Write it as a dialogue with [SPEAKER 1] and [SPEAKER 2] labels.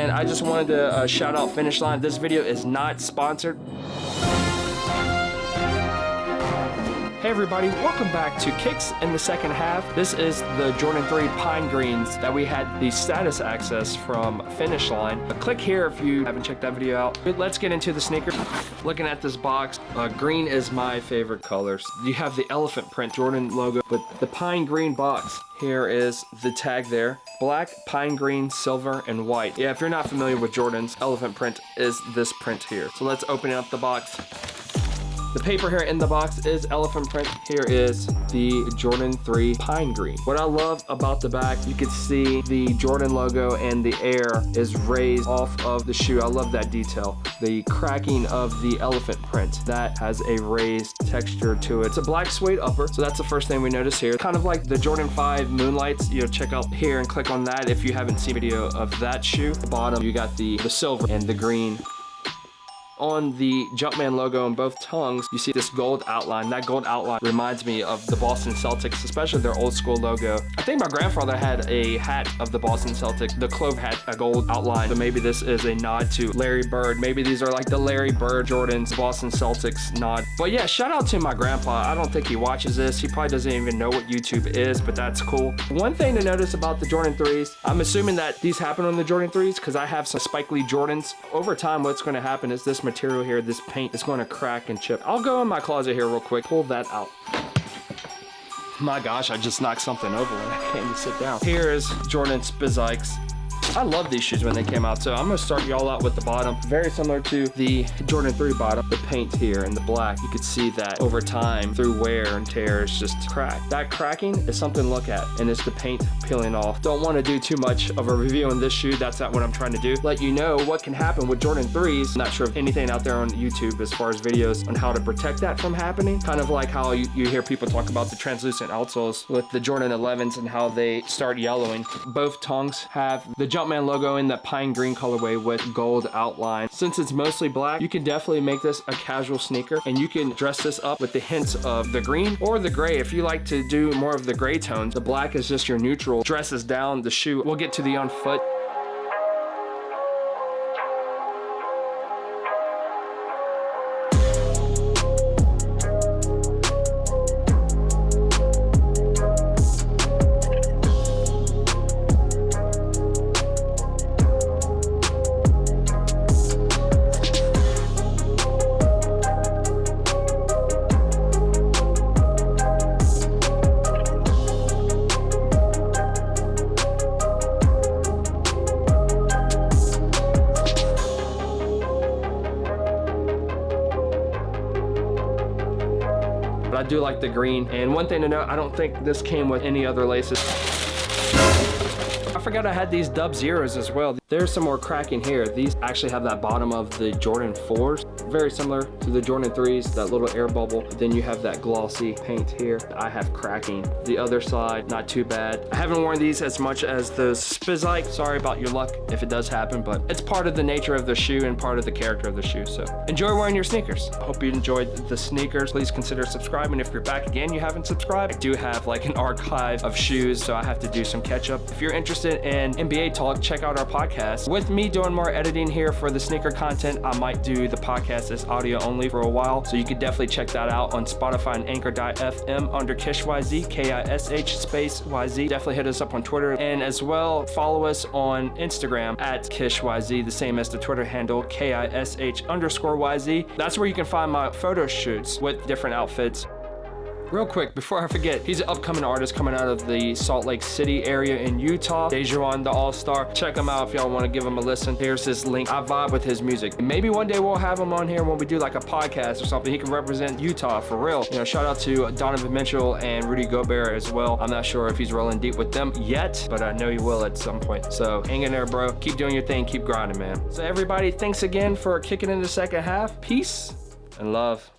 [SPEAKER 1] And I just wanted to shout out Finishline. This video is not sponsored. Hey everybody, welcome back to Kicks in the second half. This is the Jordan 3 Pine Greens that we had the status access from Finishline. Click here if you haven't checked that video out. But let's get into the sneaker. Looking at this box, green is my favorite colors. You have the elephant print Jordan logo, but the pine green box. Here is the tag there. Black, pine green, silver, and white. Yeah, if you're not familiar with Jordan's elephant print is this print here. So let's open up the box. The paper here in the box is elephant print. Here is the Jordan 3 Pine Green. What I love about the back, you can see the Jordan logo and the air is raised off of the shoe. I love that detail. The cracking of the elephant print, that has a raised texture to it. It's a black suede upper, so that's the first thing we notice here. Kind of like the Jordan 5 Moonlights. You know, check out here and click on that if you haven't seen a video of that shoe. At the bottom, you got the silver and the green. On the Jumpman logo on both tongues, you see this gold outline. That gold outline reminds me of the Boston Celtics, especially their old school logo. I think my grandfather had a hat of the Boston Celtics. The clove had a gold outline, so maybe this is a nod to Larry Bird. Maybe these are like the Larry Bird Jordan's Boston Celtics nod. But yeah, shout out to my grandpa. I don't think he watches this. He probably doesn't even know what YouTube is, but that's cool. One thing to notice about the Jordan 3s, I'm assuming that these happen on the Jordan 3s because I have some Spike Lee Jordans. Over time, what's going to happen is this material here, this paint is going to crack and chip. I'll go in my closet here real quick, pull that out. My gosh, I just knocked something over when I came to sit down. Here's Jordan Spizikes. I love these shoes when they came out, so I'm gonna start y'all out with the bottom. Very similar to the Jordan 3 bottom. The paint here in the black, you could see that over time through wear and tear, it's just cracked. That cracking is something to look at, and it's the paint peeling off. Don't want to do too much of a review on this shoe. That's not what I'm trying to do. Let you know what can happen with Jordan 3s. Not sure of anything out there on YouTube as far as videos on how to protect that from happening. Kind of like how you hear people talk about the translucent outsoles with the Jordan 11s and how they start yellowing. Both tongues have the Jumpman logo in that pine green colorway with gold outline. Since it's mostly black, you can definitely make this a casual sneaker, and you can dress this up with the hints of the green or the gray. If you like to do more of the gray tones, the black is just your neutral. Dresses down the shoe. We'll get to the on foot. But I do like the green. And one thing to note, I don't think this came with any other laces. I forgot I had these Dub Zeros as well. There's some more cracking here. These actually have that bottom of the Jordan 4s. Very similar to the Jordan 3s, that little air bubble. Then you have that glossy paint here. I have cracking. The other side, not too bad. I haven't worn these as much as those Spizike. Sorry about your luck if it does happen, but it's part of the nature of the shoe and part of the character of the shoe. So enjoy wearing your sneakers. Hope you enjoyed the sneakers. Please consider subscribing. If you're back again, you haven't subscribed. I do have like an archive of shoes, so I have to do some catch up. If you're interested in NBA talk, check out our podcast. With me doing more editing here for the sneaker content, I might do the podcast as audio only for a while, so you can definitely check that out on Spotify and Anchor.fm under KISH YZ, KISH space YZ. Definitely hit us up on Twitter, and as well follow us on Instagram at KISH YZ, the same as the Twitter handle KISH_YZ. That's where you can find my photo shoots with different outfits. Real quick, before I forget, he's an upcoming artist coming out of the Salt Lake City area in Utah. Dejuan, the All-Star. Check him out if y'all want to give him a listen. Here's his link. I vibe with his music. Maybe one day we'll have him on here when we do like a podcast or something. He can represent Utah for real. You know, shout out to Donovan Mitchell and Rudy Gobert as well. I'm not sure if he's rolling deep with them yet, but I know he will at some point. So hang in there, bro. Keep doing your thing. Keep grinding, man. So everybody, thanks again for kicking in the second half. Peace and love.